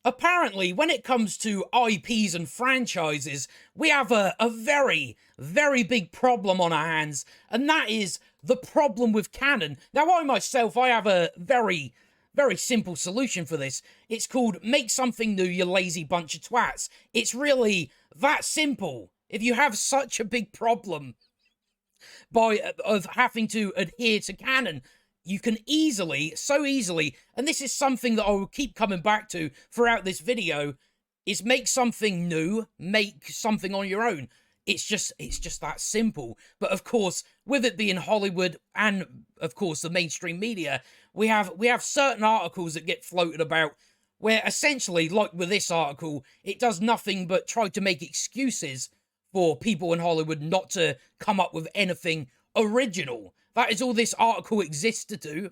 apparently, when it comes to IPs and franchises, we have a very, very big problem on our hands, and that is the problem with Canon. Now, I have a very, very simple solution for this. It's called make something new, you lazy bunch of twats. It's really that simple. If you have such a big problem of having to adhere to Canon, you can so easily, and this is something that I will keep coming back to throughout this video, is make something new, make something on your own. It's just that simple. But of course, with it being Hollywood and of course the mainstream media, we have certain articles that get floated about where essentially, like with this article, it does nothing but try to make excuses for people in Hollywood not to come up with anything original. That is all this article exists to do.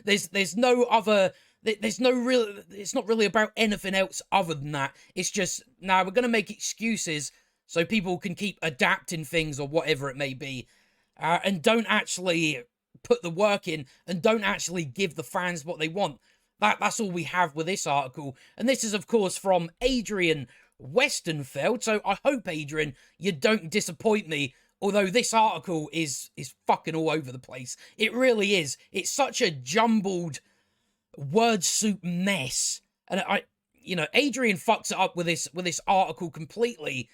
There's no other. There's no real. It's not really about anything else other than that. It's just now we're gonna make excuses so people can keep adapting things or whatever it may be, and don't actually put the work in and don't actually give the fans what they want. That's all we have with this article, and this is of course from Adrian Westenfeld. So I hope, Adrian, you don't disappoint me. Although this article is fucking all over the place. It really is. It's such a jumbled word soup mess. And Adrian fucks it up with this article completely.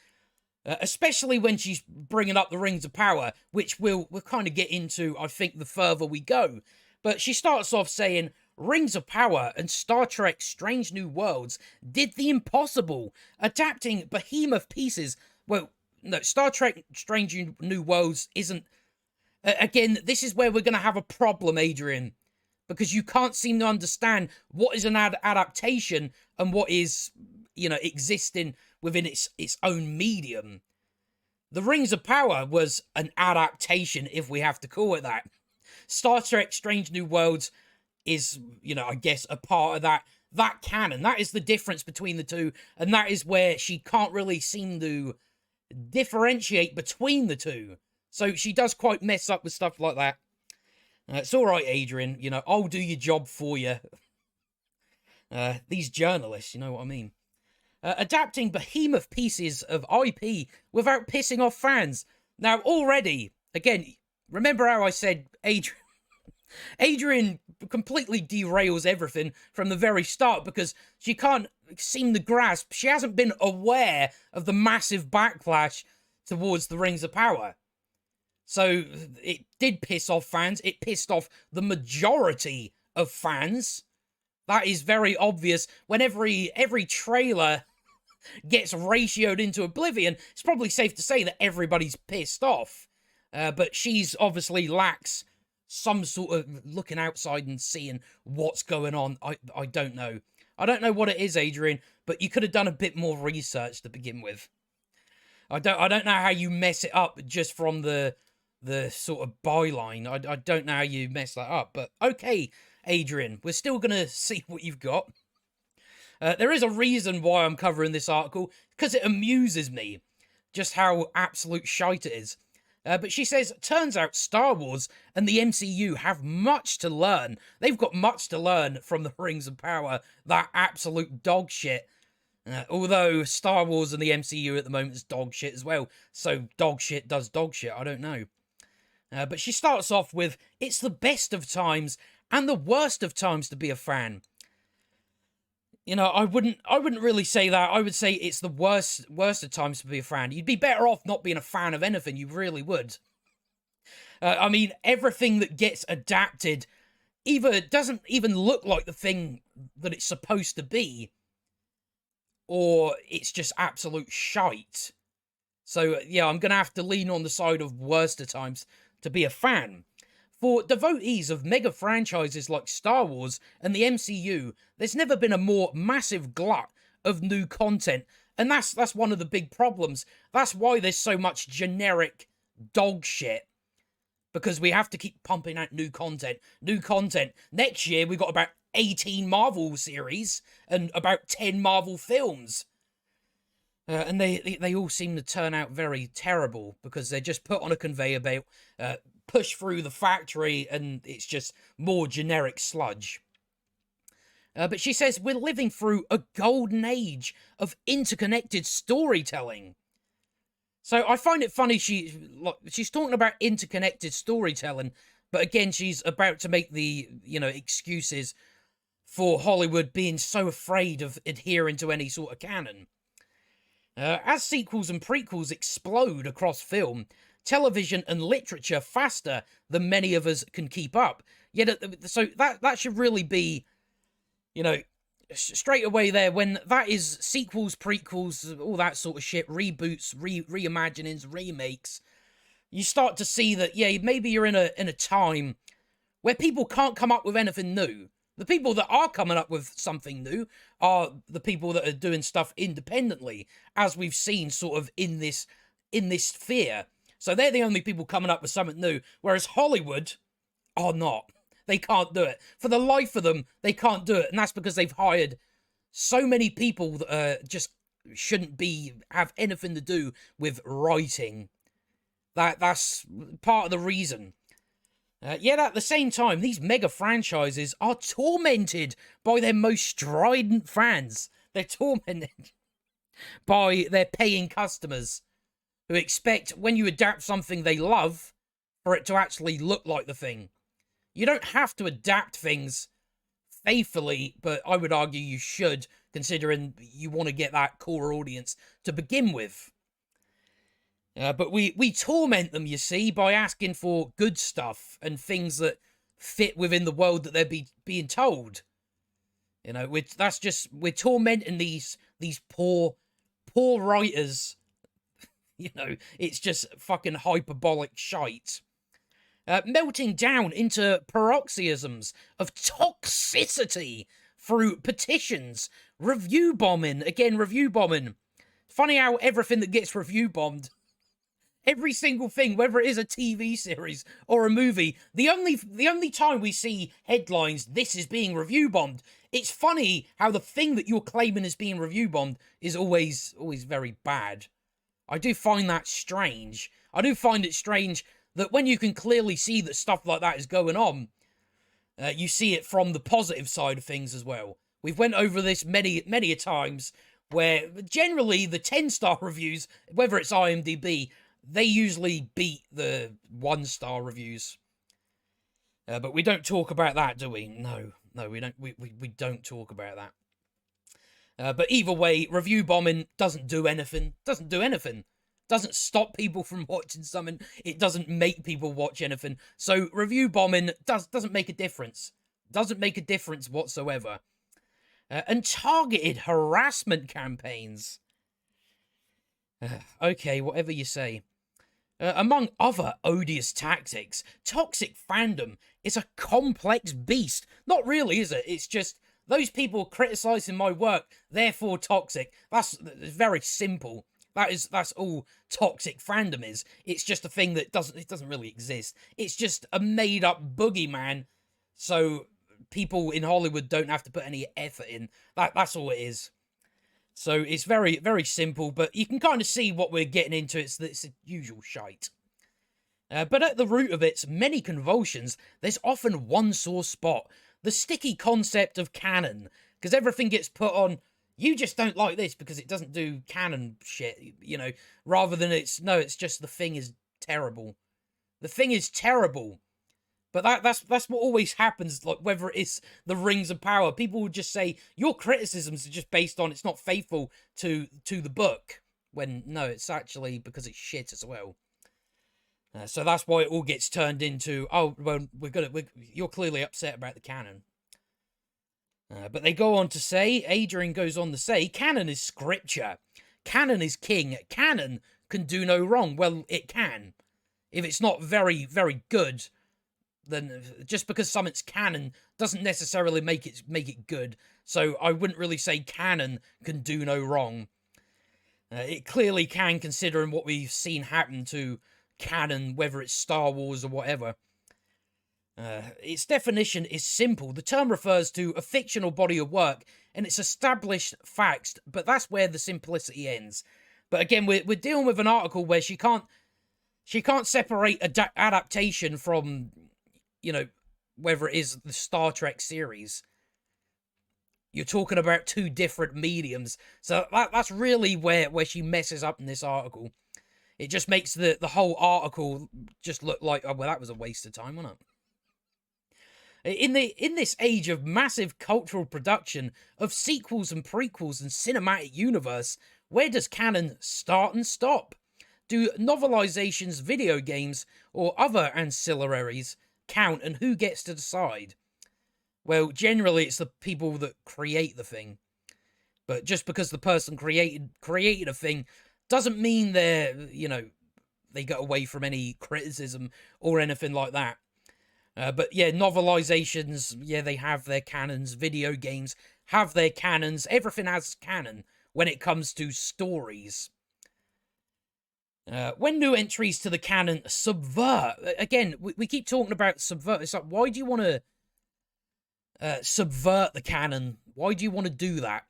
Especially when she's bringing up the Rings of Power, which we'll kind of get into, I think, the further we go. But she starts off saying, Rings of Power and Star Trek Strange New Worlds did the impossible, adapting behemoth pieces. Well, no, Star Trek Strange New Worlds isn't... again, this is where we're going to have a problem, Adrian. Because you can't seem to understand what is an adaptation and what is, existing within its own medium. The Rings of Power was an adaptation, if we have to call it that. Star Trek Strange New Worlds is, I guess, a part of that canon. That is the difference between the two. And that is where she can't really seem to differentiate between the two. So she does quite mess up with stuff like that. It's all right, Adrian. I'll do your job for you. These journalists, you know what I mean. Adapting behemoth pieces of IP without pissing off fans. Now, already, again, remember how I said Adrian completely derails everything from the very start because she can't seem to grasp. She hasn't been aware of the massive backlash towards the Rings of Power. So it did piss off fans. It pissed off the majority of fans. That is very obvious. When every trailer gets ratioed into oblivion, it's probably safe to say that everybody's pissed off. But she's obviously lacks some sort of looking outside and seeing what's going on. I don't know. I don't know what it is, Adrian, but you could have done a bit more research to begin with. I don't know how you mess it up just from the sort of byline. I don't know how you mess that up, but okay, Adrian, we're still gonna see what you've got. There is a reason why I'm covering this article, because it amuses me just how absolute shite it is. But she says, turns out Star Wars and the MCU have much to learn. They've got much to learn from the Rings of Power, that absolute dog shit. Although Star Wars and the MCU at the moment is dog shit as well. So dog shit does dog shit, I don't know. But she starts off with, it's the best of times and the worst of times to be a fan. I wouldn't really say that. I would say it's the worst of times to be a fan. You'd be better off not being a fan of anything. You really would. I mean, everything that gets adapted either doesn't even look like the thing that it's supposed to be, or it's just absolute shite. So, yeah, I'm going to have to lean on the side of worst of times to be a fan. For devotees of mega franchises like Star Wars and the MCU, there's never been a more massive glut of new content, and that's one of the big problems. That's why there's so much generic dog shit, because we have to keep pumping out new content. New content. Next year, we've got about 18 Marvel series and about 10 Marvel films. And they all seem to turn out very terrible because they're just put on a conveyor belt, push through the factory, and it's just more generic sludge. But she says we're living through a golden age of interconnected storytelling. So I find it funny she's talking about interconnected storytelling, but again she's about to make the excuses for Hollywood being so afraid of adhering to any sort of canon. As sequels and prequels explode across film, television, and literature faster than many of us can keep up. So that should really be, straight away there, when that is sequels, prequels, all that sort of shit, reboots, reimaginings, remakes, you start to see that, maybe you're in a time where people can't come up with anything new. The people that are coming up with something new are the people that are doing stuff independently, as we've seen sort of in this sphere. So they're the only people coming up with something new, whereas Hollywood are not. They can't do it. For the life of them, they can't do it, and that's because they've hired so many people that just shouldn't have anything to do with writing. That's part of the reason. Yet at the same time, these mega franchises are tormented by their most strident fans. They're tormented by their paying customers who expect when you adapt something they love for it to actually look like the thing. You don't have to adapt things faithfully, but I would argue you should, considering you want to get that core audience to begin with. But we torment them, you see, by asking for good stuff and things that fit within the world that they're being told. We're tormenting these poor writers. It's just fucking hyperbolic shite. Melting down into paroxysms of toxicity through petitions, review bombing. Again, review bombing. Funny how everything that gets review bombed, every single thing, whether it is a TV series or a movie, the only time we see headlines, this is being review bombed, it's funny how the thing that you're claiming is being review bombed is always very bad. I do find that strange. I do find it strange that when you can clearly see that stuff like that is going on, you see it from the positive side of things as well. We've went over this many a times, where generally the 10-star reviews, whether it's IMDb, they usually beat the 1-star reviews. But we don't talk about that, do we? No, we don't. We don't talk about that. But either way, review bombing doesn't do anything. Doesn't stop people from watching something. It doesn't make people watch anything. So review bombing doesn't make a difference. Doesn't make a difference whatsoever. And targeted harassment campaigns. Okay, whatever you say. Among other odious tactics, toxic fandom is a complex beast. Not really, is it? It's just those people criticising my work, therefore toxic. That's very simple. That's all toxic fandom is. It's just a thing that doesn't really exist. It's just a made up boogeyman, so people in Hollywood don't have to put any effort in. That's all it is. So it's very, very simple, but you can kind of see what we're getting into. It's the usual shite. But at the root of its many convulsions, there's often one sore spot. The sticky concept of canon. Because everything gets put on, you just don't like this because it doesn't do canon shit, rather than it's just the thing is terrible. The thing is terrible. But that's what always happens, like whether it's the Rings of Power. People will just say, your criticisms are just based on it's not faithful to the book. When, no, it's actually because it's shit as well. So that's why it all gets turned into, oh, well, you're clearly upset about the canon. But they go on to say, Adrian goes on to say, canon is scripture. Canon is king. Canon can do no wrong. Well, it can. If it's not very, very good, then just because something's canon doesn't necessarily make it good. So I wouldn't really say canon can do no wrong. It clearly can, considering what we've seen happen to canon, whether it's Star Wars or whatever. Its definition is simple. The term refers to a fictional body of work and its established facts, but that's where the simplicity ends. But again, we're dealing with an article where she can't separate adaptation from, whether it is the Star Trek series. You're talking about two different mediums. So that's really where she messes up in this article. It just makes the whole article just look like, oh, well, that was a waste of time, wasn't it? In this age of massive cultural production of sequels and prequels and cinematic universe, where does canon start and stop? Do novelizations, video games, or other ancillaries count, and who gets to decide? Well, generally it's the people that create the thing. But just because the person created a thing doesn't mean they're, they get away from any criticism or anything like that. But yeah, novelizations, yeah, they have their canons. Video games have their canons. Everything has canon when it comes to stories. When new entries to the canon subvert, again, we keep talking about subvert. It's like, why do you want to subvert the canon? Why do you want to do that?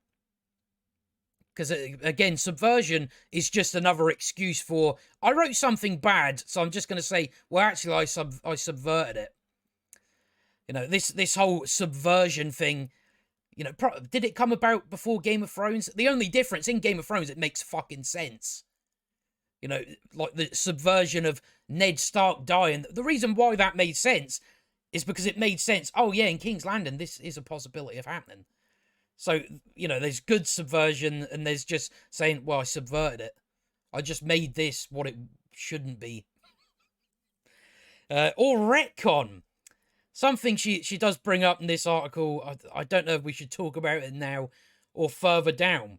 Because, again, subversion is just another excuse for, I wrote something bad, so I'm just going to say, well, actually, I subverted it. This whole subversion thing, did it come about before Game of Thrones? The only difference in Game of Thrones, it makes fucking sense. Like the subversion of Ned Stark dying. The reason why that made sense is because it made sense. Oh, yeah, in King's Landing, this is a possibility of happening. So, there's good subversion, and there's just saying, well, I subverted it. I just made this what it shouldn't be. Or retcon. Something she does bring up in this article, I don't know if we should talk about it now or further down.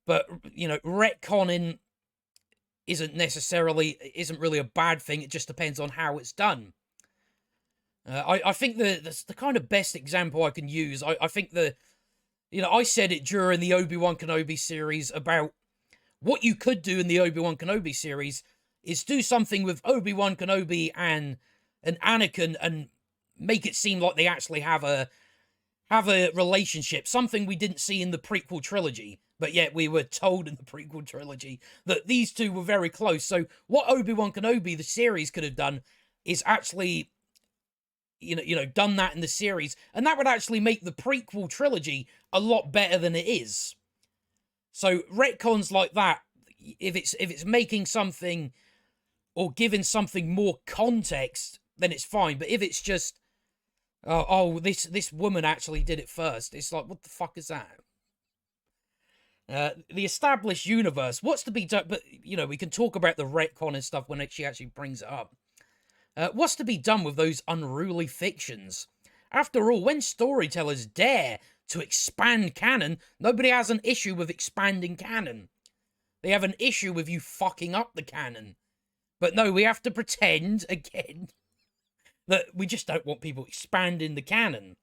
But, retconning isn't really a bad thing. It just depends on how it's done. I think the kind of best example I can use, I think I said it during the Obi-Wan Kenobi series about what you could do in the Obi-Wan Kenobi series is do something with Obi-Wan Kenobi and Anakin and make it seem like they actually have a relationship, something we didn't see in the prequel trilogy, but yet we were told in the prequel trilogy that these two were very close. So what Obi-Wan Kenobi, the series, could have done is actually, done that in the series, and that would actually make the prequel trilogy a lot better than it is. So retcons like that, if it's making something or giving something more context, then it's fine. But if it's just, this woman actually did it first, it's like, what the fuck is that? The established universe, what's to be done? But, we can talk about the retcon and stuff when she actually brings it up. What's to be done with those unruly fictions? After all, when storytellers dare to expand canon, nobody has an issue with expanding canon. They have an issue with you fucking up the canon. But no, we have to pretend, again, that we just don't want people expanding the canon.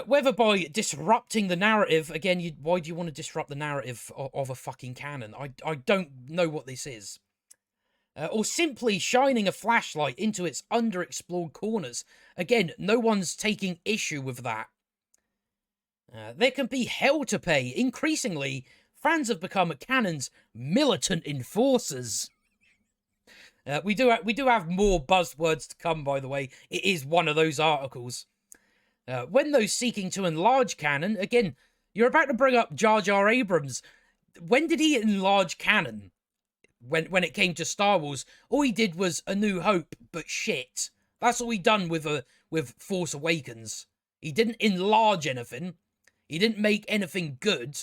Whether by disrupting the narrative, again, why do you want to disrupt the narrative of a fucking canon? I don't know what this is. Or simply shining a flashlight into its underexplored corners. Again, no one's taking issue with that. There can be hell to pay. Increasingly, fans have become Canon's militant enforcers. We do have more buzzwords to come, by the way. It is one of those articles. When those seeking to enlarge canon, again, you're about to bring up Jar Jar Abrams. When did he enlarge canon? When it came to Star Wars, all he did was A New Hope, but shit. That's all he done with Force Awakens. He didn't enlarge anything. He didn't make anything good.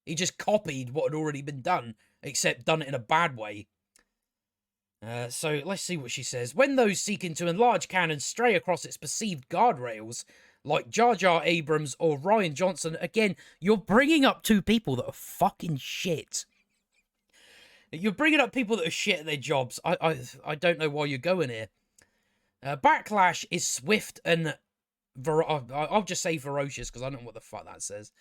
He just copied what had already been done, except done it in a bad way. So let's see what she says. When those seeking to enlarge canon stray across its perceived guardrails, like Jar Jar Abrams or Rian Johnson, again, you're bringing up two people that are fucking shit. You're bringing up people that are shit at their jobs. I don't know why you're going here. Backlash is swift and I'll just say ferocious because I don't know what the fuck that says.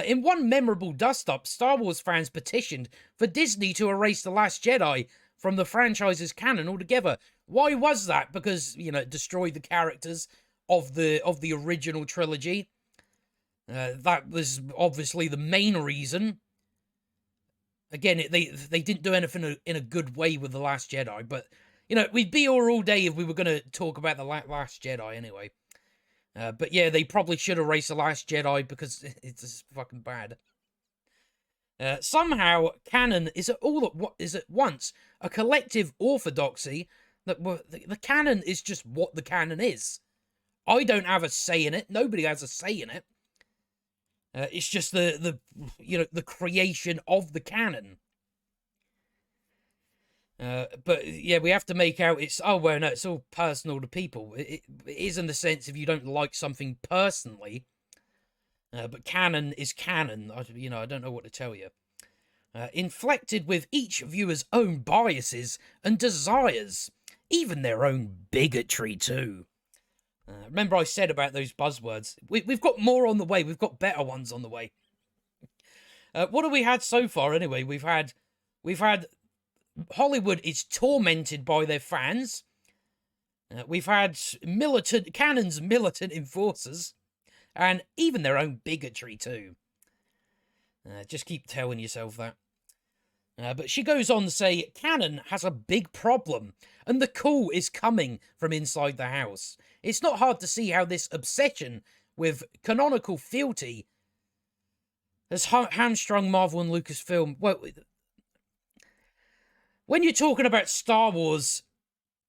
In one memorable dust-up, Star Wars fans petitioned for Disney to erase The Last Jedi from the franchise's canon altogether. Why was that? Because, it destroyed the characters of the original trilogy. That was obviously the main reason. Again, they didn't do anything in a good way with The Last Jedi, but, we'd be here all day if we were going to talk about The Last Jedi anyway. But yeah, they probably should erase The Last Jedi because it's just fucking bad. Somehow, canon is at once a collective orthodoxy that the canon is just what the canon is. I don't have a say in it. Nobody has a say in it. It's just the creation of the canon. But yeah, we have to make out it's it's all personal to people. It is in the sense if you don't like something personally. But canon is canon. I don't know what to tell you. Inflected with each viewer's own biases and desires, even their own bigotry too. Remember I said about those buzzwords. We've got more on the way. We've got better ones on the way. What have we had so far anyway? We've had Hollywood is tormented by their fans. We've had Canon's militant enforcers. And even their own bigotry, too. Just keep telling yourself that. But she goes on to say, Canon has a big problem, and the call is coming from inside the house. It's not hard to see how this obsession with canonical fealty has hamstrung Marvel and Lucasfilm. Well, when you're talking about Star Wars,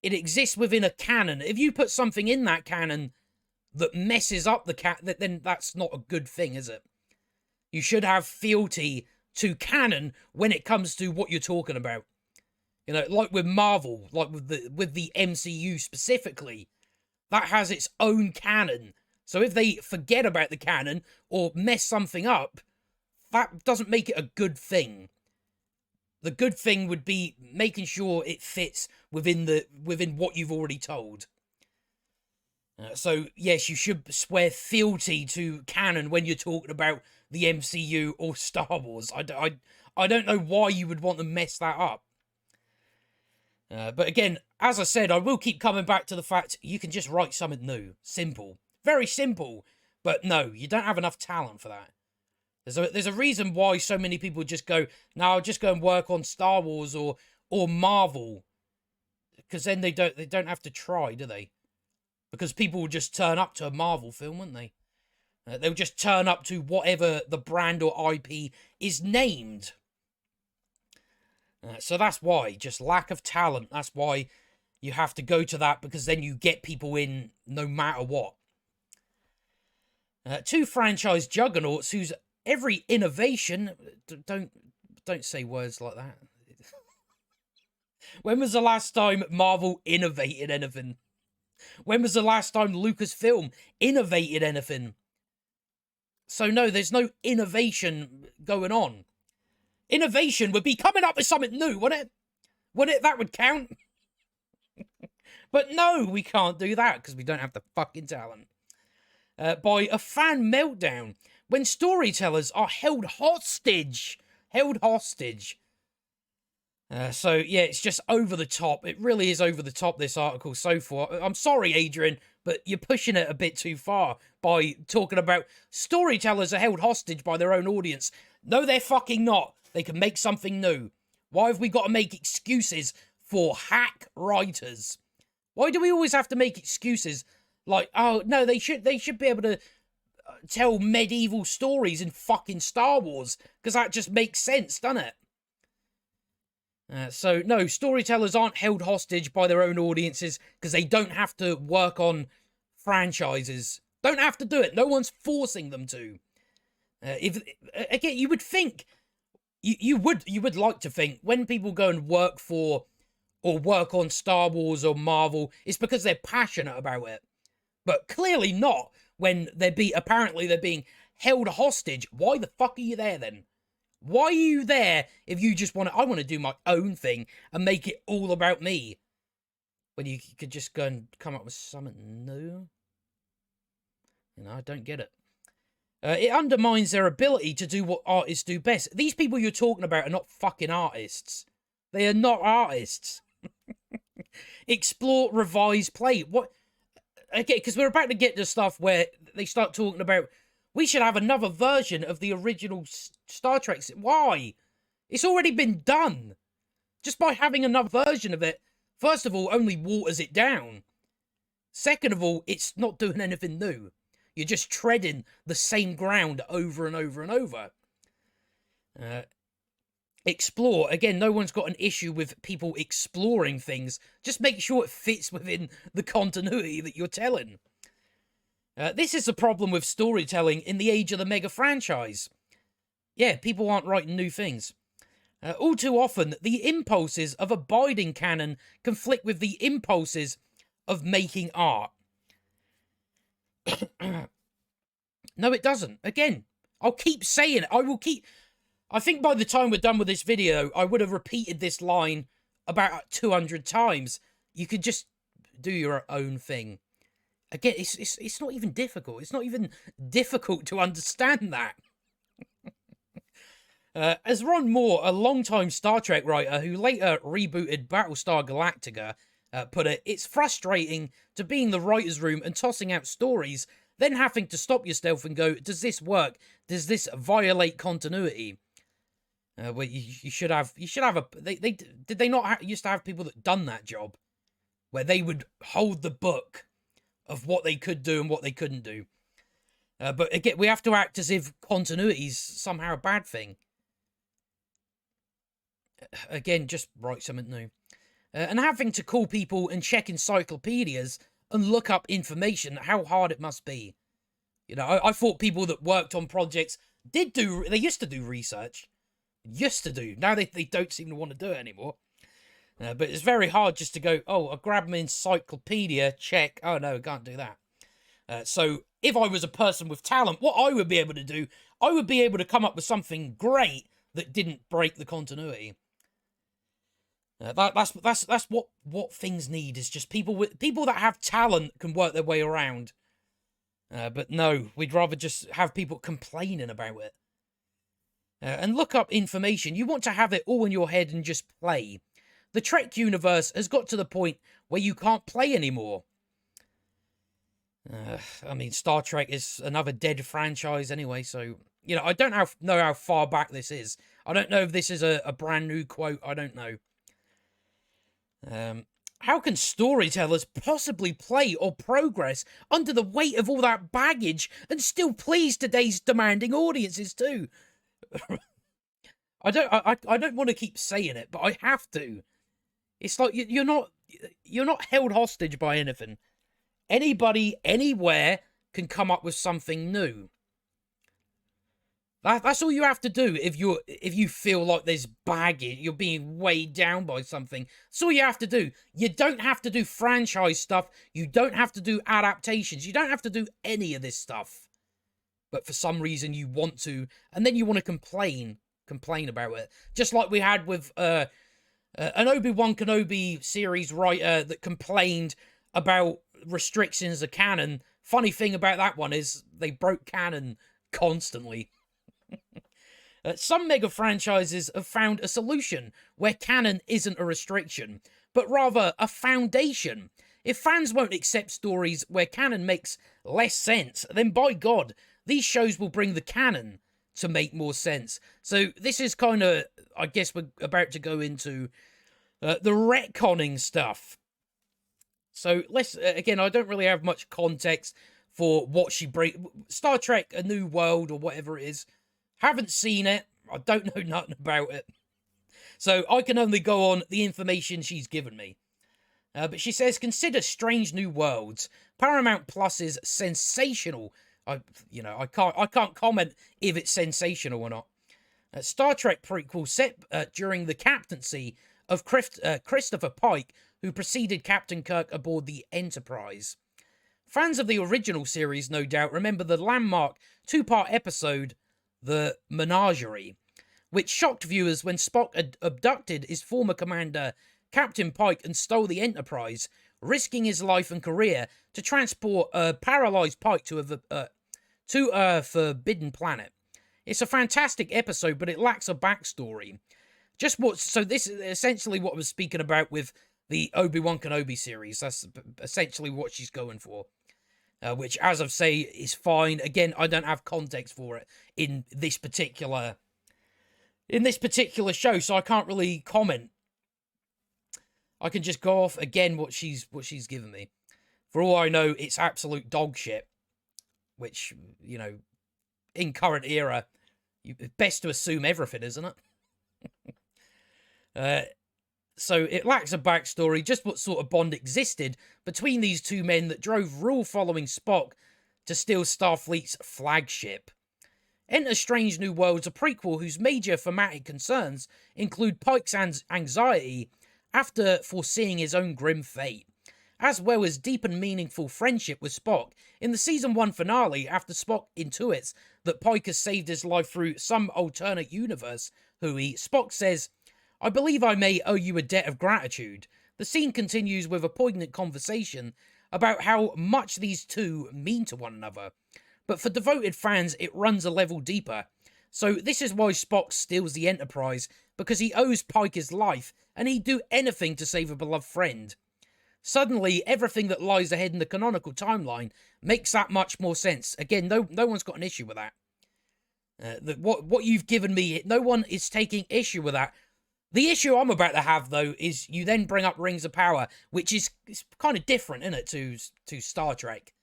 it exists within a canon. If you put something in that canon that messes up the then that's not a good thing, is it? You should have fealty to canon when it comes to what you're talking about. Like with Marvel, like with the MCU specifically, that has its own canon. So if they forget about the canon or mess something up, that doesn't make it a good thing. The good thing would be making sure it fits within what you've already told. So, yes, you should swear fealty to canon when you're talking about the MCU or Star Wars. I don't know why you would want to mess that up. But again, as I said, I will keep coming back to the fact you can just write something new. Simple. Very simple. But no, you don't have enough talent for that. There's a reason why so many people just go, no, I'll just go and work on Star Wars or Marvel. Because then they don't have to try, do they? Because people will just turn up to a Marvel film, wouldn't they? They'll just turn up to whatever the brand or IP is named. So that's why. Just lack of talent. That's why you have to go to that, because then you get people in no matter what. Two franchise juggernauts whose every innovation... Don't say words like that. When was the last time Marvel innovated anything? When was the last time Lucasfilm innovated anything? So no, there's no innovation going on. Innovation would be coming up with something new, wouldn't it? Wouldn't it? That would count. But no, we can't do that because we don't have the fucking talent. By a fan meltdown when storytellers are held hostage. So, yeah, it's just over the top. It really is over the top, this article so far. I'm sorry, Adrian, but you're pushing it a bit too far by talking about storytellers are held hostage by their own audience. No, they're fucking not. They can make something new. Why have we got to make excuses for hack writers? Why do we always have to make excuses like, oh, no, they should be able to tell medieval stories in fucking Star Wars, because that just makes sense, doesn't it? So, no, storytellers aren't held hostage by their own audiences because they don't have to work on franchises. Don't have to do it. No one's forcing them to. Again, you would think, you would like to think when people go and work for or work on Star Wars or Marvel, it's because they're passionate about it. But clearly not when apparently they're being held hostage. Why the fuck are you there then? Why are you there if you just I want to do my own thing and make it all about me? When you could just go and come up with something new? I don't get it. It undermines their ability to do what artists do best. These people you're talking about are not fucking artists. They are not artists. Explore, revise, play. What? Okay, because we're about to get to stuff where they start talking about we should have another version of the original Star Trek. Why? It's already been done. Just by having another version of it, first of all, only waters it down. Second of all, it's not doing anything new. You're just treading the same ground over and over and over. Explore. Again, no one's got an issue with people exploring things. Just make sure it fits within the continuity that you're telling. This is the problem with storytelling in the age of the mega franchise. Yeah, people aren't writing new things. All too often, the impulses of abiding canon conflict with the impulses of making art. No, it doesn't. Again, I'll keep saying it. I think by the time we're done with this video, I would have repeated this line about 200 times. You could just do your own thing. Again, it's not even difficult. It's not even difficult to understand that. As Ron Moore, a longtime Star Trek writer who later rebooted Battlestar Galactica, put it, it's frustrating to be in the writer's room and tossing out stories, then having to stop yourself and go, does this work? Does this violate continuity? Well, you should have a... Did they not used to have people that done that job? Where they would hold the book of what they could do and what they couldn't do. But again, we have to act as if continuity is somehow a bad thing. Again, just write something new. And having to call people and check encyclopedias and look up information, how hard it must be. You know, I thought people that worked on projects they used to do research. Used to do. Now they don't seem to want to do it anymore. But it's very hard just to go, oh, I'll grab an encyclopedia, check. Oh, no, I can't do that. So if I was a person with talent, what I would be able to do, I would be able to come up with something great that didn't break the continuity. That's what things need, is just people that have talent can work their way around. But no, we'd rather just have people complaining about it. And look up information. You want to have it all in your head and just play. The Trek universe has got to the point where you can't play anymore. I mean, Star Trek is another dead franchise anyway, so, you know, I don't know how far back this is. I don't know if this is a brand new quote. I don't know. How can storytellers possibly play or progress under the weight of all that baggage and still please today's demanding audiences too? I don't want to keep saying it, but I have to. It's like you're not held hostage by anything. Anybody, anywhere can come up with something new. That's all you have to do if you feel like there's baggage, you're being weighed down by something. That's all you have to do. You don't have to do franchise stuff. You don't have to do adaptations. You don't have to do any of this stuff. But for some reason you want to, and then you want to complain about it. Just like we had with an Obi-Wan Kenobi series writer that complained about restrictions of canon. Funny thing about that one is they broke canon constantly. Some mega franchises have found a solution where canon isn't a restriction, but rather a foundation. If fans won't accept stories where canon makes less sense, then by God, these shows will bring the canon to make more sense. So this is kind of, I guess we're about to go into the retconning stuff. So let's, again, I don't really have much context for what she Star Trek A New World or whatever it is. Haven't seen it. I don't know nothing about it. So I can only go on the information she's given me. But she says, consider Strange New Worlds. Paramount Plus's sensational. I can't comment if it's sensational or not. Star Trek prequel set during the captaincy of Christopher Pike, who preceded Captain Kirk aboard the Enterprise. Fans of the original series, no doubt, remember the landmark two-part episode, The Menagerie, which shocked viewers when Spock abducted his former commander, Captain Pike, and stole the Enterprise, risking his life and career to transport a paralyzed Pike to a forbidden planet. It's a fantastic episode, but it lacks a backstory. So this is essentially what I was speaking about with the Obi-Wan Kenobi series. That's essentially what she's going for. Which, as I say, is fine. Again, I don't have context for it in this particular show, so I can't really comment. I can just go off again what she's given me. For all I know, it's absolute dog shit. which, you know, in current era, it's best to assume everything, isn't it? So it lacks a backstory, just what sort of bond existed between these two men that drove rule-following Spock to steal Starfleet's flagship. Enter Strange New Worlds, a prequel whose major thematic concerns include Pike's anxiety after foreseeing his own grim fate, as well as deep and meaningful friendship with Spock. In the Season 1 finale, after Spock intuits that Pike has saved his life through some alternate universe, Spock says, "I believe I may owe you a debt of gratitude." The scene continues with a poignant conversation about how much these two mean to one another. But for devoted fans, it runs a level deeper. So this is why Spock steals the Enterprise, because he owes Pike his life, and he'd do anything to save a beloved friend. Suddenly, everything that lies ahead in the canonical timeline makes that much more sense. Again, no one's got an issue with that. What you've given me, no one is taking issue with that. The issue I'm about to have, though, is you then bring up Rings of Power, which is kind of different, isn't it, to Star Trek?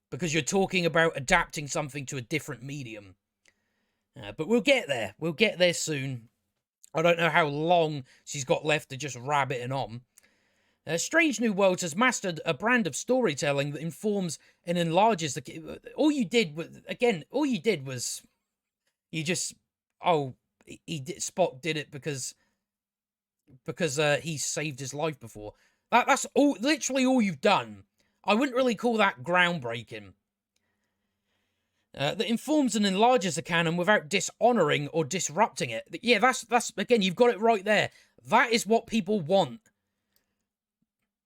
Because you're talking about adapting something to a different medium. But we'll get there. We'll get there soon. I don't know how long she's got left to just rabbiting on. Strange New Worlds has mastered a brand of storytelling that informs and enlarges the... All you did was... You just... Oh, Spock did it because he saved his life before. That's literally all you've done. I wouldn't really call that groundbreaking. That informs and enlarges the canon without dishonouring or disrupting it. Yeah, that's again, you've got it right there. That is what people want.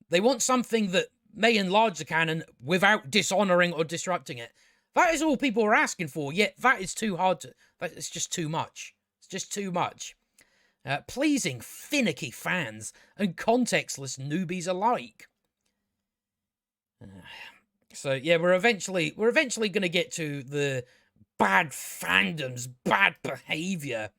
They want something that may enlarge the canon without dishonouring or disrupting it. That is all people are asking for, yet that is too hard to... It's just too much. It's just too much. Pleasing, finicky fans and contextless newbies alike. So yeah, we're eventually going to get to the bad fandoms, bad behaviour.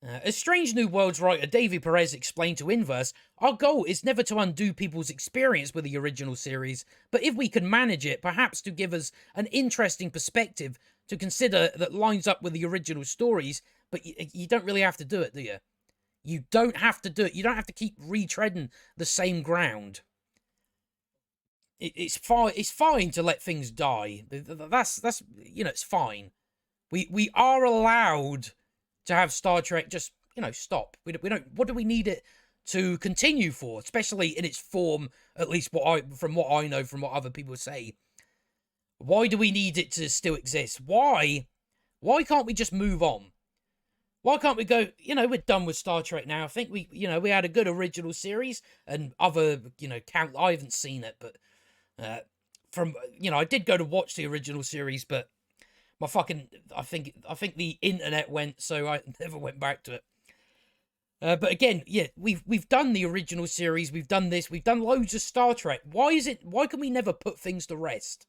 As Strange New Worlds writer Davy Perez explained to Inverse, our goal is never to undo people's experience with the original series, but if we can manage it, perhaps to give us an interesting perspective to consider that lines up with the original stories, but you don't really have to do it, do you? You don't have to do it. You don't have to keep retreading the same ground. It's fine to let things die. That's you know, it's fine. We are allowed to have Star Trek just, you know, stop. We don't. What do we need it to continue for? Especially in its form, at least from what I know, from what other people say. Why do we need it to still exist? Why can't we just move on? Why can't we go, you know, we're done with Star Trek now. I think we had a good original series and other, you know, I haven't seen it, but I did go to watch the original series, but I think the internet went, so I never went back to it. But again, yeah, we've done the original series, we've done this, we've done loads of Star Trek. Why can we never put things to rest?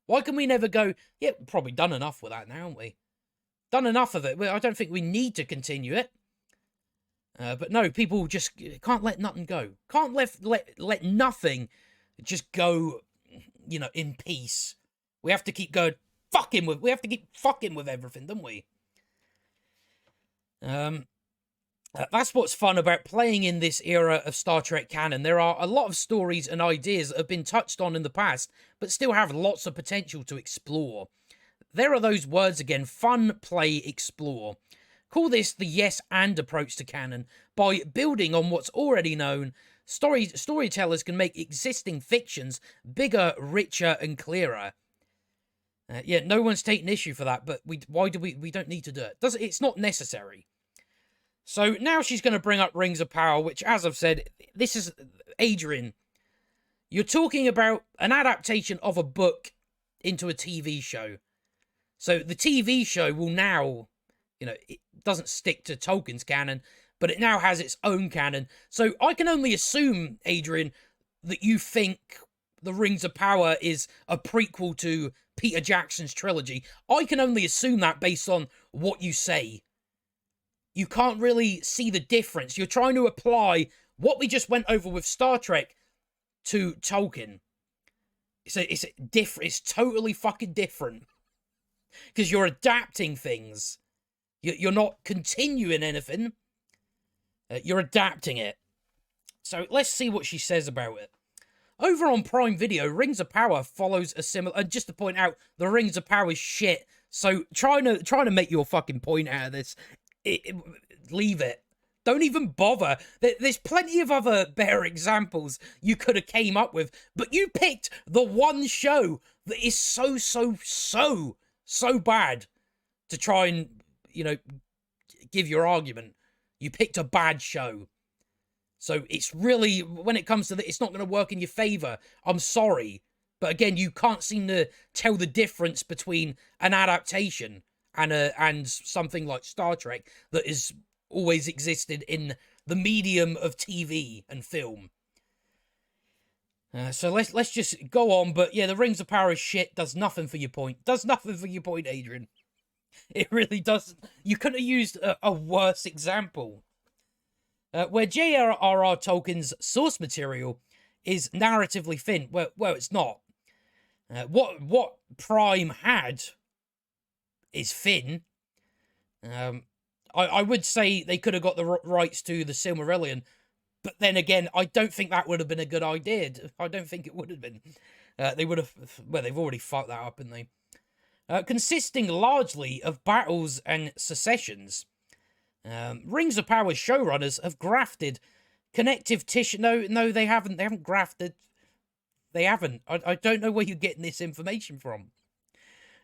Why can we never go, yeah, we've probably done enough with that now, haven't we? Done enough of it. I don't think we need to continue it. But no, people just can't let nothing go. Can't let nothing just go, you know, in peace. We have to keep going, we have to keep fucking with everything, don't we? That's what's fun about playing in this era of Star Trek canon. There are a lot of stories and ideas that have been touched on in the past, but still have lots of potential to explore. There are those words again: fun, play, explore. Call this the yes and approach to canon. By building on what's already known, storytellers can make existing fictions bigger, richer, and clearer. Yeah, no one's taking issue for that, but we don't need to do it. It's not necessary. So now she's going to bring up Rings of Power, which, as I've said, this is... Adrian, you're talking about an adaptation of a book into a TV show. So the TV show will now, you know, it doesn't stick to Tolkien's canon, but it now has its own canon. So I can only assume, Adrian, that you think the Rings of Power is a prequel to Peter Jackson's trilogy. I can only assume that based on what you say. You can't really see the difference. You're trying to apply what we just went over with Star Trek to Tolkien. it's different. It's totally fucking different. Because you're adapting things. You're not continuing anything. You're adapting it. So let's see what she says about it. Over on Prime Video, Rings of Power follows a similar... And just to point out, the Rings of Power is shit. So trying to make your fucking point out of this, leave it. Don't even bother. There's plenty of other better examples you could have came up with. But you picked the one show that is so bad to try and, you know, give your argument. You picked a bad show. So it's really, when it comes to that, it's not going to work in your favour. I'm sorry. But again, you can't seem to tell the difference between an adaptation and something like Star Trek that has always existed in the medium of TV and film. So let's just go on. But yeah, the Rings of Power is shit. Does nothing for your point. Does nothing for your point, Adrian. It really doesn't. You could have used a worse example. Where J.R.R. Tolkien's source material is narratively thin. Well, it's not. What Prime had is thin. I would say they could have got the rights to the Silmarillion, but then again, I don't think that would have been a good idea. I don't think it would have been. They would have... Well, they've already fucked that up, haven't they? Consisting largely of battles and secessions, Rings of Power showrunners have grafted connective tissue. No, they haven't. They haven't grafted. They haven't. I don't know where you're getting this information from.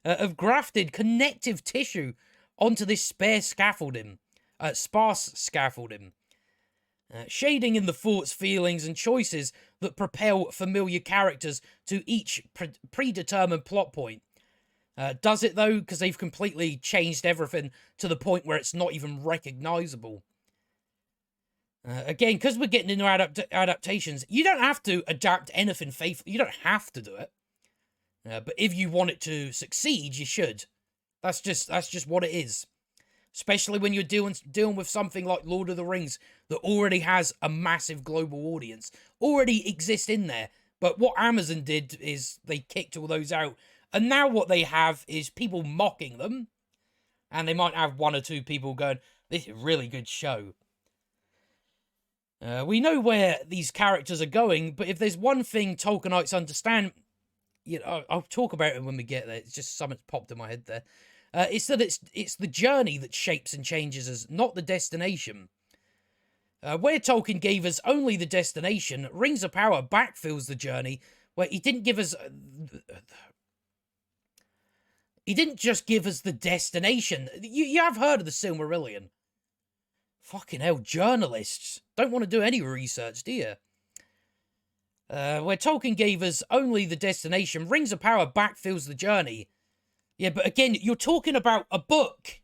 Have grafted connective tissue onto this sparse scaffolding, shading in the thoughts, feelings, and choices that propel familiar characters to each predetermined plot point. Does it, though? Because they've completely changed everything to the point where it's not even recognizable. Again, because we're getting into adaptations, you don't have to adapt anything faithfully. You don't have to do it. But if you want it to succeed, you should. That's just what it is. Especially when you're dealing with something like Lord of the Rings that already has a massive global audience. Already exists in there. But what Amazon did is they kicked all those out. And now what they have is people mocking them. And they might have one or two people going, this is a really good show. We know where these characters are going, but if there's one thing Tolkienites understand, you know, I'll talk about it when we get there. It's just something popped in my head there. It's that it's the journey that shapes and changes us, not the destination. Where Tolkien gave us only the destination, Rings of Power backfills the journey, where he didn't give us... He didn't just give us the destination. You have heard of the Silmarillion. Fucking hell, journalists don't want to do any research, do you? Where Tolkien gave us only the destination, Rings of Power backfills the journey. Yeah, but again, you're talking about a book.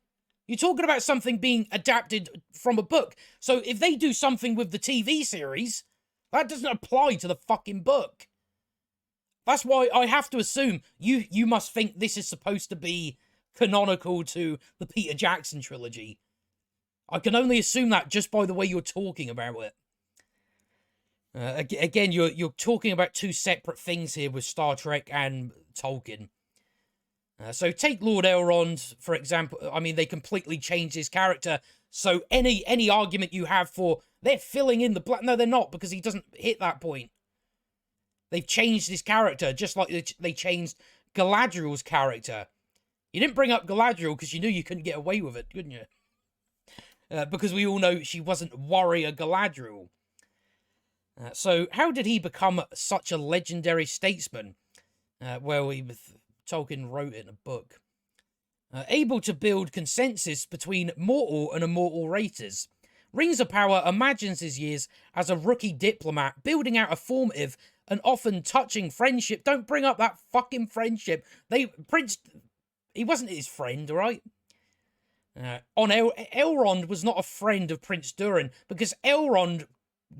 You're talking about something being adapted from a book. So if they do something with the TV series, that doesn't apply to the fucking book. That's why I have to assume you must think this is supposed to be canonical to the Peter Jackson trilogy. I can only assume that just by the way you're talking about it. Again, you're talking about two separate things here with Star Trek and Tolkien. So take Lord Elrond, for example. I mean, they completely changed his character. So any argument you have for they're filling in the black... No, they're not, because he doesn't hit that point. They've changed his character, just like they changed Galadriel's character. You didn't bring up Galadriel because you knew you couldn't get away with it, couldn't you? Because we all know she wasn't warrior Galadriel. So how did he become such a legendary statesman? Tolkien wrote it in a book. Able to build consensus between mortal and immortal races. Rings of Power imagines his years as a rookie diplomat, building out a formative and often touching friendship. Don't bring up that fucking friendship. He wasn't his friend, all right? Elrond was not a friend of Prince Durin because Elrond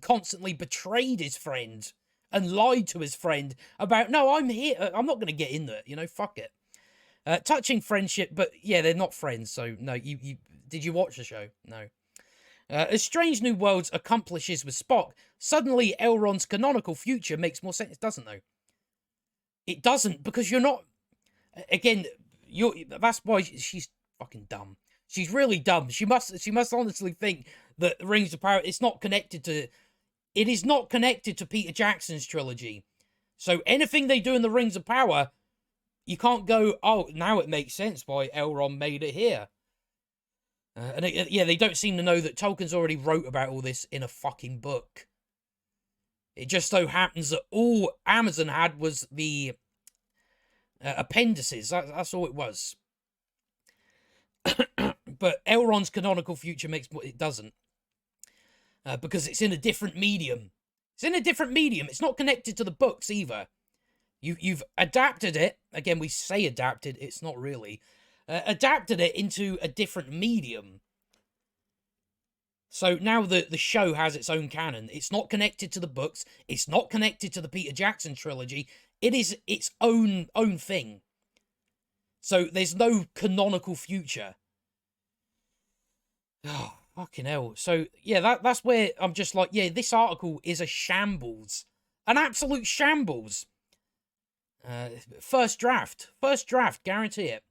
constantly betrayed his friend and lied to his friend about, no, I'm here. I'm not going to get in there, you know, fuck it. Touching friendship, but yeah, they're not friends, so no, did you watch the show? No. As Strange New Worlds accomplishes with Spock, suddenly Elrond's canonical future makes more sense, doesn't though? It doesn't, because you're not... Again, that's why she's fucking dumb. She's really dumb. She must honestly think that Rings of Power, it's not connected to... It is not connected to Peter Jackson's trilogy. So anything they do in the Rings of Power, you can't go, oh, now it makes sense why Elrond made it here. Yeah, they don't seem to know that Tolkien's already wrote about all this in a fucking book. It just so happens that all Amazon had was the appendices. That's all it was. But Elrond's canonical future makes it doesn't. Because it's in a different medium. It's in a different medium. It's not connected to the books either. You've adapted it. Again, we say adapted. It's not really. Adapted it into a different medium. So now the show has its own canon. It's not connected to the books. It's not connected to the Peter Jackson trilogy. It is its own thing. So there's no canonical future. Oh, fucking hell. So, yeah, that's where I'm just like, yeah, this article is a shambles. An absolute shambles. First draft, guarantee it.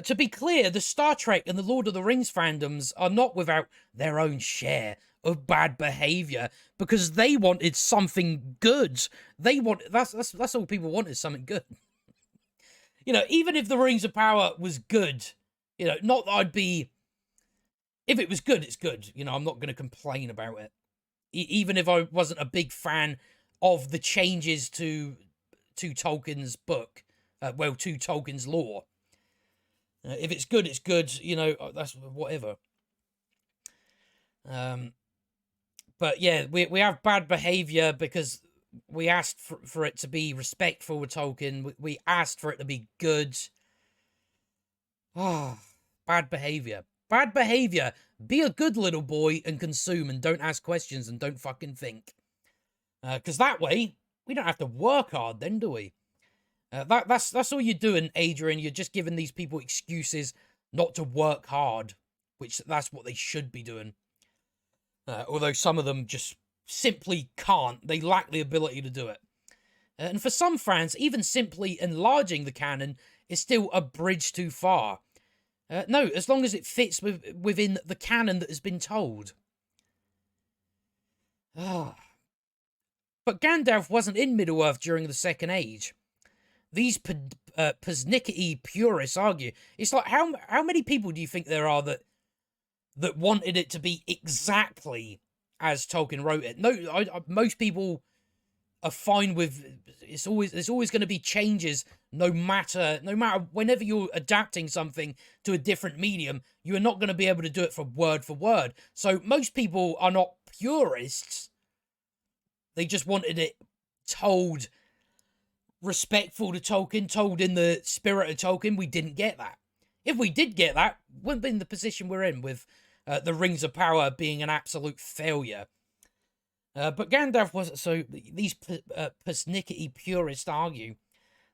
To be clear, the Star Trek and the Lord of the Rings fandoms are not without their own share of bad behavior, because they wanted something good. That's all people want, is something good. You know, even if the Rings of Power was good, you know, not that I'd be... If it was good, it's good. You know, I'm not going to complain about it. Even if I wasn't a big fan of the changes to Tolkien's book. To Tolkien's lore. If it's good, it's good. You know, that's whatever. But yeah, we have bad behavior because we asked for it to be respectful with Tolkien. We asked for it to be good. Ah, bad behavior. Bad behavior. Be a good little boy and consume, and don't ask questions and don't fucking think. Because that way, we don't have to work hard then, do we? That's all you're doing, Adrian. You're just giving these people excuses not to work hard, which that's what they should be doing. Although some of them just simply can't. They lack the ability to do it. And for some fans, even simply enlarging the canon is still a bridge too far. No, as long as it fits within the canon that has been told. But Gandalf wasn't in Middle-earth during the Second Age. These persnickety purists argue. It's like, how many people do you think there are that wanted it to be exactly as Tolkien wrote it? No, most people are fine with... There's always going to be changes, no matter whenever you're adapting something to a different medium, you are not going to be able to do it for word. So most people are not purists. They just wanted it told respectful to Tolkien, told in the spirit of Tolkien. We didn't get that. If we did get that, we wouldn't be in the position we're in with the Rings of Power being an absolute failure. But Gandalf was... So these persnickety purists argue,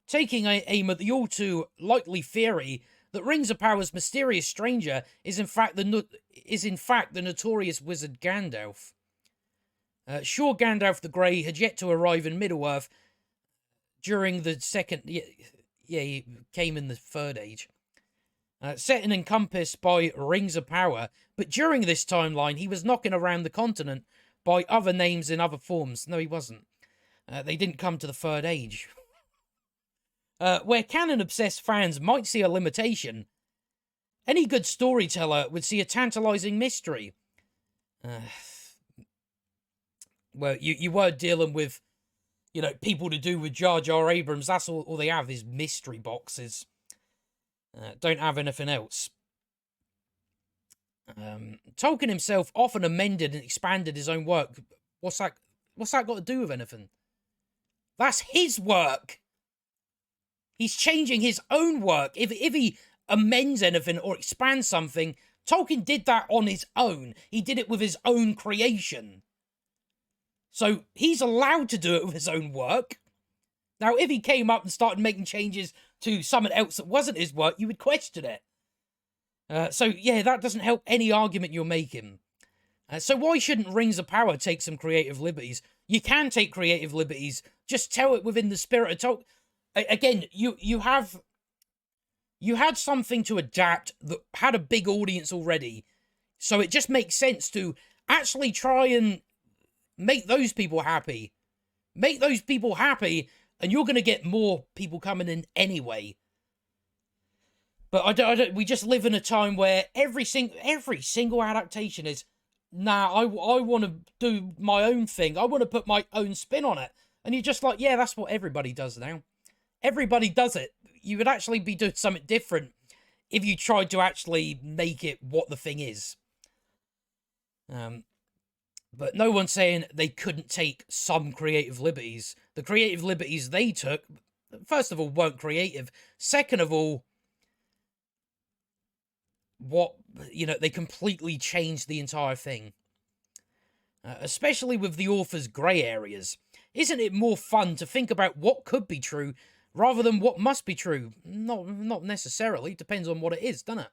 taking aim at the all too likely theory that Rings of Power's mysterious stranger is in fact the notorious wizard Gandalf. Sure, Gandalf the Grey had yet to arrive in Middle-earth during the second... Yeah, he came in the Third Age. Set and encompassed by Rings of Power, but during this timeline, he was knocking around the continent by other names in other forms. No, he wasn't. They didn't come to the Third Age. Where canon-obsessed fans might see a limitation, any good storyteller would see a tantalizing mystery. Well, you were dealing with, you know, people to do with Jar Jar Abrams. That's all they have is mystery boxes. Don't have anything else. Tolkien himself often amended and expanded his own work. What's that got to do with anything? That's his work. He's changing his own work. If he amends anything or expands something, Tolkien did that on his own. He did it with his own creation. So he's allowed to do it with his own work. Now, if he came up and started making changes to someone else that wasn't his work, you would question it. So, yeah, that doesn't help any argument you're making. So why shouldn't Rings of Power take some creative liberties You can take creative liberties. Just tell it within the spirit of Tolkien. Again, you had something to adapt that had a big audience already, so it just makes sense to actually try and make those people happy. Make those people happy, and you're going to get more people coming in anyway. But I don't. We just live in a time where every single adaptation is, nah, I want to do my own thing. I want to put my own spin on it. And you're just like, yeah, that's what everybody does now. Everybody does it. You would actually be doing something different if you tried to actually make it what the thing is. But no one's saying they couldn't take some creative liberties. The creative liberties they took, first of all, weren't creative. Second of all, they completely changed the entire thing. Especially with the author's grey areas. Isn't it more fun to think about what could be true rather than what must be true? Not necessarily. Depends on what it is, doesn't it?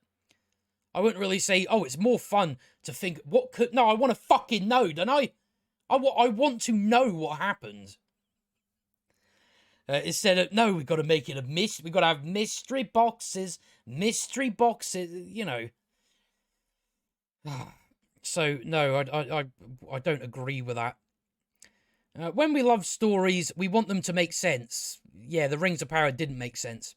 I wouldn't really say, oh, it's more fun to think what could... No, I want to fucking know, don't I? I want to know what happened. Instead of, no, we've got to make it a mystery. We've got to have mystery boxes, you know. So, no, I don't agree with that. When we love stories, we want them to make sense. Yeah, the Rings of Power didn't make sense.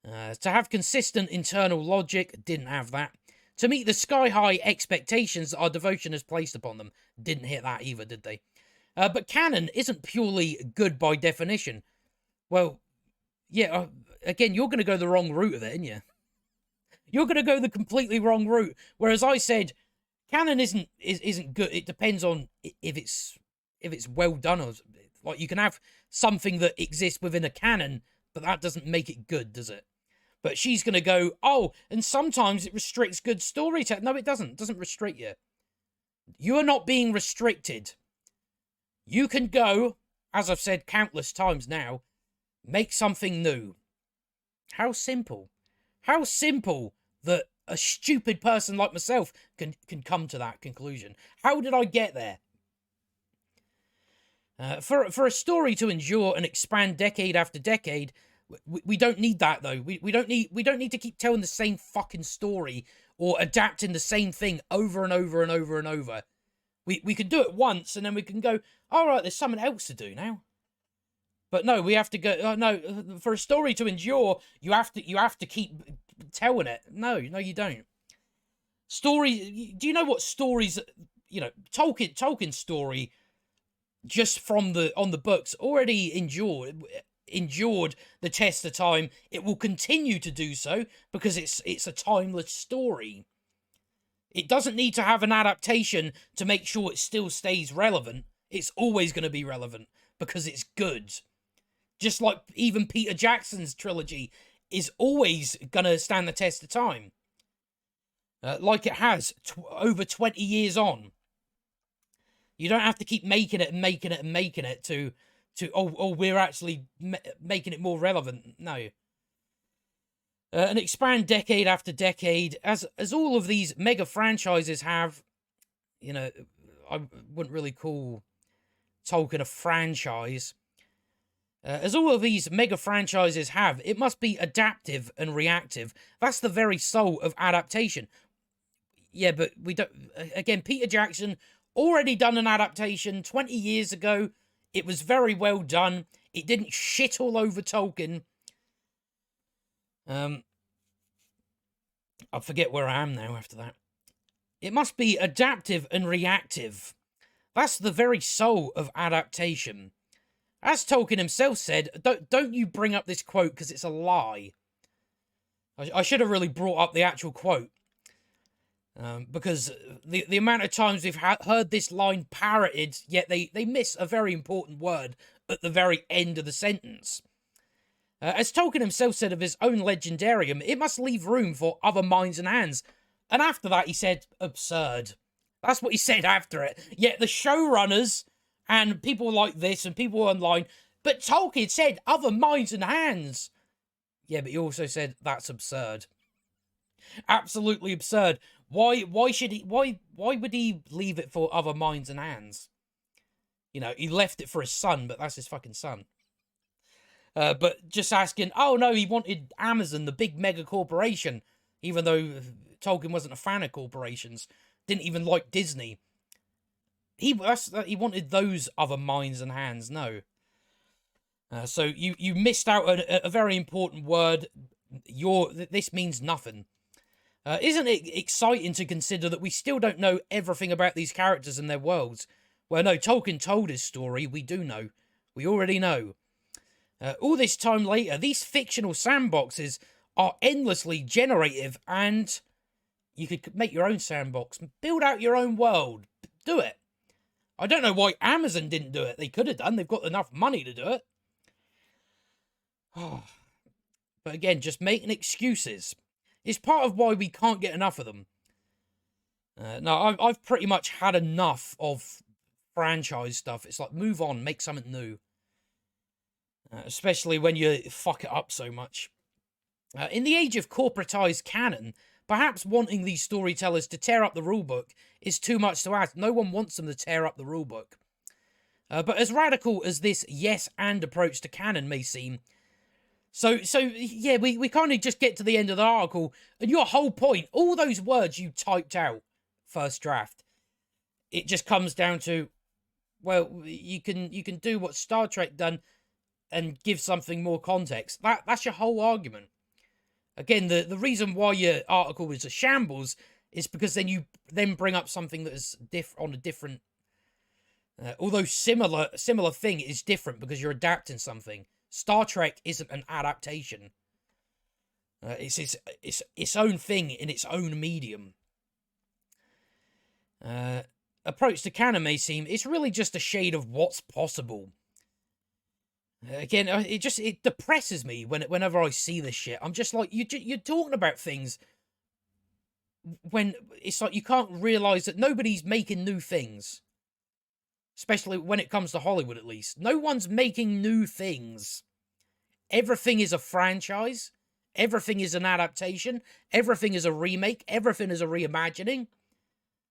To have consistent internal logic, didn't have that. To meet the sky-high expectations that our devotion has placed upon them, didn't hit that either, did they? But canon isn't purely good by definition. Well, yeah, again, you're going to go the wrong route of it, aren't you? You're going to go the completely wrong route. Whereas I said, canon isn't good. It depends on if it's well done. Or, like, you can have something that exists within a canon, but that doesn't make it good, does it? But she's going to go, oh, and sometimes it restricts good storytelling. No, it doesn't. It doesn't restrict you. You are not being restricted. You can go, as I've said countless times now, make something new. How simple. How simple that a stupid person like myself can come to that conclusion. How did I get there? For a story to endure and expand decade after decade, we don't need that, though. We don't need to keep telling the same fucking story or adapting the same thing over and over and over and over. We can do it once, and then we can go, all right, there's something else to do now. But no, we have to go. No, for a story to endure, you have to keep telling it. No, you don't. Story. Do you know what stories? You know, Tolkien's story, just from on the books, already endured the test of time. It will continue to do so because it's a timeless story. It doesn't need to have an adaptation to make sure it still stays relevant. It's always going to be relevant because it's good. Just like even Peter Jackson's trilogy is always going to stand the test of time. Like it has over 20 years on. You don't have to keep making it and making it and making it to we're actually making it more relevant. No. And expand decade after decade, as all of these mega franchises have. You know, I wouldn't really call Tolkien a franchise. As all of these mega franchises have, it must be adaptive and reactive. That's the very soul of adaptation. Yeah, but we don't... Again, Peter Jackson already done an adaptation 20 years ago. It was very well done. It didn't shit all over Tolkien. I forget where I am now after that. It must be adaptive and reactive. That's the very soul of adaptation. As Tolkien himself said, don't you bring up this quote because it's a lie. I should have really brought up the actual quote. Because the amount of times we've heard this line parroted, yet they miss a very important word at the very end of the sentence. As Tolkien himself said of his own legendarium, it must leave room for other minds and hands. And after that, he said, absurd. That's what he said after it. Yet the showrunners and people like this and people online, but Tolkien said other minds and hands. Yeah, but he also said that's absurd. Absolutely absurd. Why would he leave it for other minds and hands? You know, he left it for his son, but that's his fucking son. But just asking, oh no, he wanted Amazon, the big mega corporation, even though Tolkien wasn't a fan of corporations, didn't even like Disney. He wanted those other minds and hands. No. So you missed out a very important word. This means nothing. Isn't it exciting to consider that we still don't know everything about these characters and their worlds? Well, no, Tolkien told his story. We do know. We already know. All this time later, these fictional sandboxes are endlessly generative, and you could make your own sandbox, build out your own world. Do it. I don't know why Amazon didn't do it. They could have done. They've got enough money to do it. But again, just making excuses is part of why we can't get enough of them. No, I've pretty much had enough of franchise stuff. It's like, move on, make something new. Especially when you fuck it up so much. In the age of corporatized canon, perhaps wanting these storytellers to tear up the rulebook is too much to ask. No one wants them to tear up the rulebook. But as radical as this yes and approach to canon may seem, so yeah, we kind of just get to the end of the article, and your whole point, all those words you typed out first draft, it just comes down to, well, you can do what Star Trek done and give something more context. That's your whole argument. Again, the reason why your article is a shambles is because then you bring up something that is on a different, although similar thing, is different because you're adapting something. Star Trek isn't an adaptation. It's its own thing in its own medium. Approach to canon may seem, it's really just a shade of what's possible. Again, it depresses me whenever I see this shit. I'm just like, you're talking about things when it's like you can't realise that nobody's making new things. Especially when it comes to Hollywood, at least. No one's making new things. Everything is a franchise. Everything is an adaptation. Everything is a remake. Everything is a reimagining.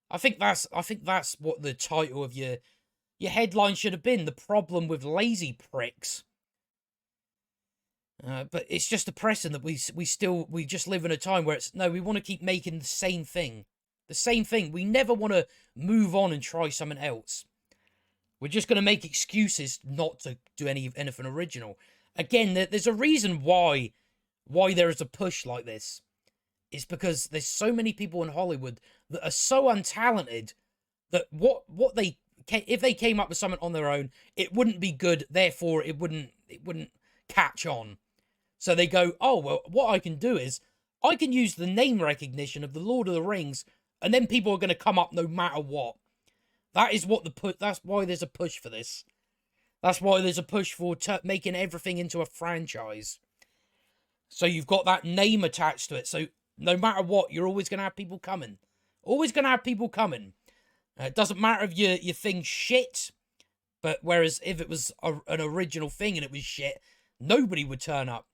I think that's what the title of your headline should have been. The problem with lazy pricks. But it's just depressing that we just live in a time where it's, no, we want to keep making the same thing. The same thing. We never want to move on and try something else. We're just going to make excuses not to do anything original. Again, there's a reason why there is a push like this. It's because there's so many people in Hollywood that are so untalented that if they came up with something on their own, it wouldn't be good. Therefore, it wouldn't catch on. So they go, oh well, what I can do is I can use the name recognition of the Lord of the Rings, and then people are going to come up no matter what. That is what that's why there's a push for this. That's why there's a push for making everything into a franchise. So you've got that name attached to it. So no matter what, you're always going to have people coming. Always going to have people coming. It doesn't matter if your thing's shit. But whereas if it was an original thing and it was shit, nobody would turn up.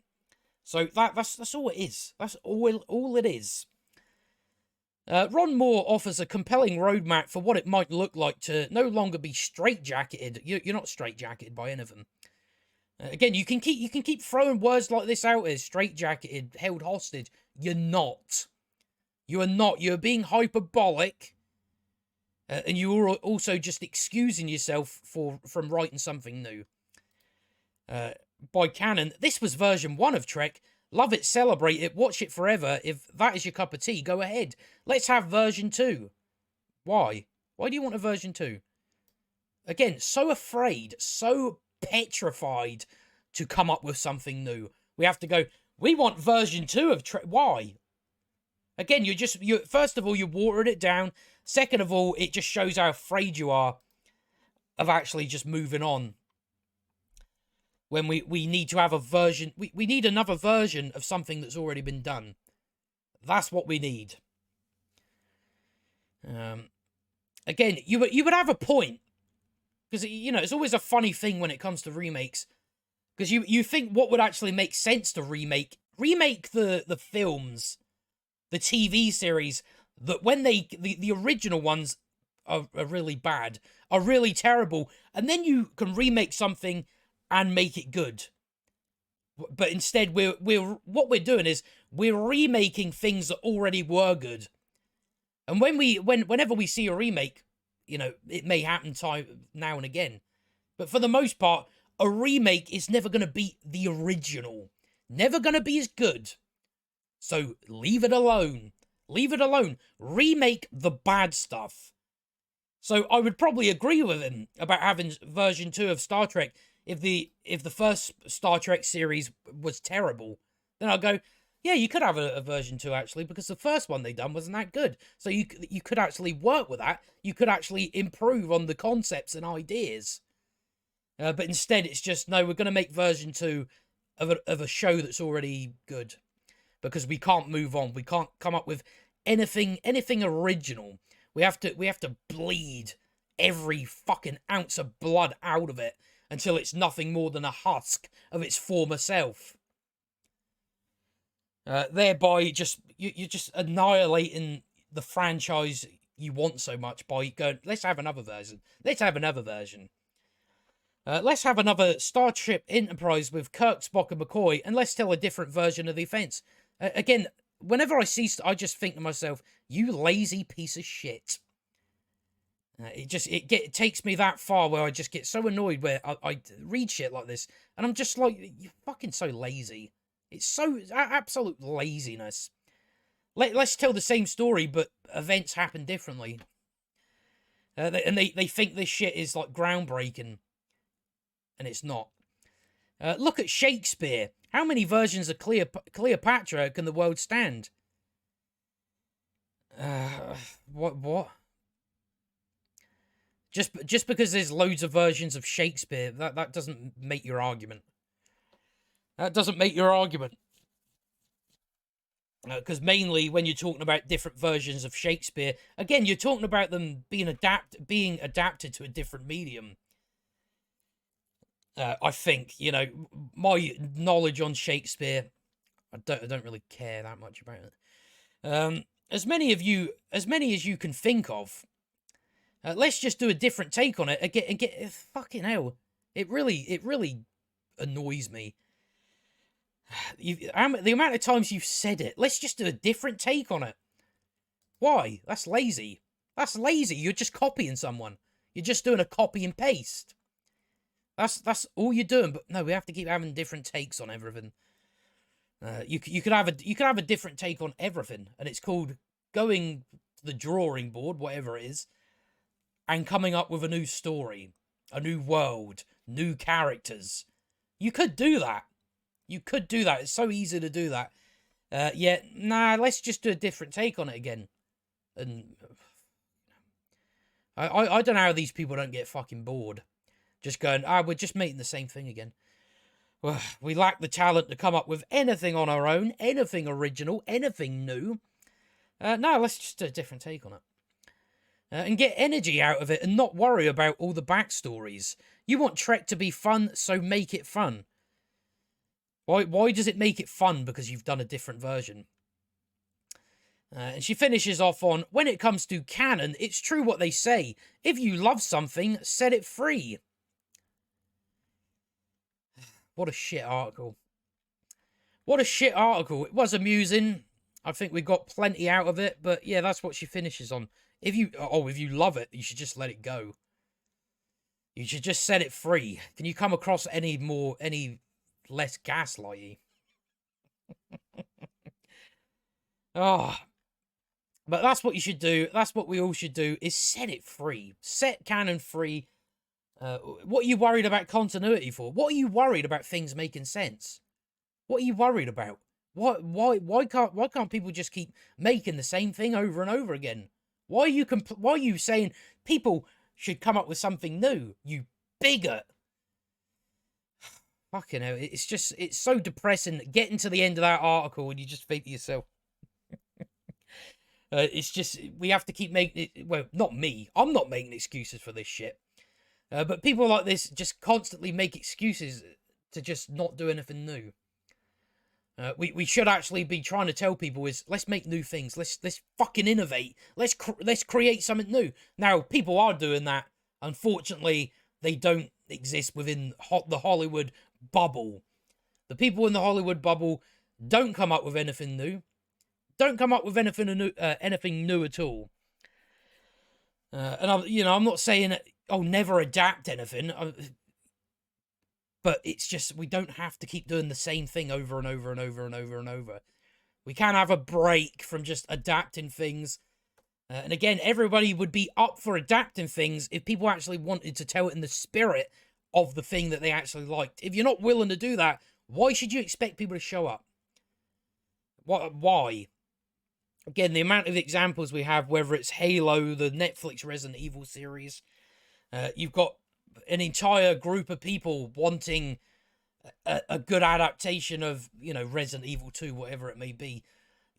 So that's all it is. That's all it is. Ron Moore offers a compelling roadmap for what it might look like to no longer be straitjacketed. You're not straitjacketed by any of them. Again, you can keep throwing words like this out as straitjacketed, held hostage. You're not. You are not. You're being hyperbolic, and you are also just excusing yourself from writing something new. By canon, this was version 1 of Trek. Love it, celebrate it, watch it forever. If that is your cup of tea, go ahead. Let's have version 2. Why? Why do you want a version 2? Again, so afraid, so petrified to come up with something new. We have to go, we want version 2 of Trek. Why? Again, first of all, you watered it down. Second of all, it just shows how afraid you are of actually just moving on. When we need to have a version, we need another version of something that's already been done. That's what we need. Again, you would have a point, because it's always a funny thing when it comes to remakes, because you think what would actually make sense to remake the films, the TV series that when the original ones are really bad, are really terrible, and then you can remake something and make it good. But instead, what we're doing is we're remaking things that already were good. And whenever we see a remake, you know, it may happen now and again, but for the most part, a remake is never going to beat the original. Never going to be as good. So leave it alone. Leave it alone. Remake the bad stuff. So I would probably agree with him about having version 2 of Star Trek if the first Star Trek series was terrible. Then I'll go, yeah, you could have a version 2 actually, because the first one they done wasn't that good. So you could actually work with that. You could actually improve on the concepts and ideas. But instead it's just, no, we're going to make version 2 of a show that's already good. Because we can't move on. We can't come up with anything original. We have to bleed every fucking ounce of blood out of it until it's nothing more than a husk of its former self. Thereby, you're just annihilating the franchise you want so much by going, let's have another version. Let's have another version. Let's have another Starship Enterprise with Kirk, Spock, and McCoy, and let's tell a different version of the events. Again, whenever I see, I just think to myself, you lazy piece of shit. It takes me that far where I just get so annoyed where I read shit like this, and I'm just like, you're fucking so lazy. It's so absolute laziness. Let's tell the same story, but events happen differently. And they think this shit is like groundbreaking, and it's not. Look at Shakespeare. How many versions of Cleopatra can the world stand? What? Just because there's loads of versions of Shakespeare, that doesn't make your argument. That doesn't make your argument. Because mainly when you're talking about different versions of Shakespeare, again, you're talking about them being adapted to a different medium. I think, you know, my knowledge on Shakespeare, I don't really care that much about it. As many as you can think of, let's just do a different take on it and get fucking hell. It really annoys me. The amount of times you've said it. Let's just do a different take on it. Why? That's lazy. That's lazy. You're just copying someone. You're just doing a copy and paste. That's all you're doing. But no, we have to keep having different takes on everything. You could have a different take on everything, and it's called going to the drawing board, whatever it is, and coming up with a new story, a new world, new characters. You could do that. You could do that. It's so easy to do that. Let's just do a different take on it again. And I don't know how these people don't get fucking bored. Just going, we're just making the same thing again. Well, we lack the talent to come up with anything on our own, anything original, anything new. No, let's just do a different take on it. And get energy out of it and not worry about all the backstories. You want Trek to be fun, so make it fun. Why does it make it fun? Because you've done a different version. And she finishes off on, when it comes to canon, it's true what they say. If you love something, set it free. What a shit article. What a shit article. It was amusing. I think we got plenty out of it. But yeah, that's what she finishes on. If you love it, you should just let it go. You should just set it free. Can you come across any less gaslighty? Oh. But that's what you should do. That's what we all should do, is set it free. Set canon free. What are you worried about continuity for? What are you worried about things making sense? What are you worried about? Why can't people just keep making the same thing over and over again? Why are you saying people should come up with something new? You bigot. Fucking hell, it's so depressing getting to the end of that article and you just think to yourself, it's just, we have to keep making it, well, not me, I'm not making excuses for this shit. But people like this just constantly make excuses to just not do anything new. We should actually be trying to tell people is let's make new things. Let's fucking innovate. Let's create something new. Now people are doing that. Unfortunately, they don't exist within the Hollywood bubble. The people in the Hollywood bubble don't come up with anything new. Don't come up with anything new at all. And I'm not saying never adapt anything. But it's just, we don't have to keep doing the same thing over and over and over and over and over. We can have a break from just adapting things. And again, everybody would be up for adapting things if people actually wanted to tell it in the spirit of the thing that they actually liked. If you're not willing to do that, why should you expect people to show up? Why? Again, the amount of examples we have, whether it's Halo, the Netflix Resident Evil series, you've got an entire group of people wanting a good adaptation of, Resident Evil 2, whatever it may be.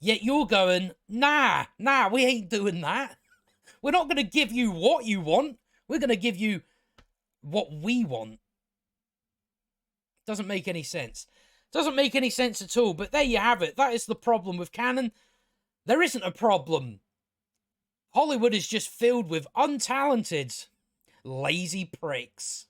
Yet you're going, nah, we ain't doing that. We're not going to give you what you want. We're going to give you what we want. Doesn't make any sense. Doesn't make any sense at all. But there you have it. That is the problem with Canon. There isn't a problem. Hollywood is just filled with untalented, lazy pricks.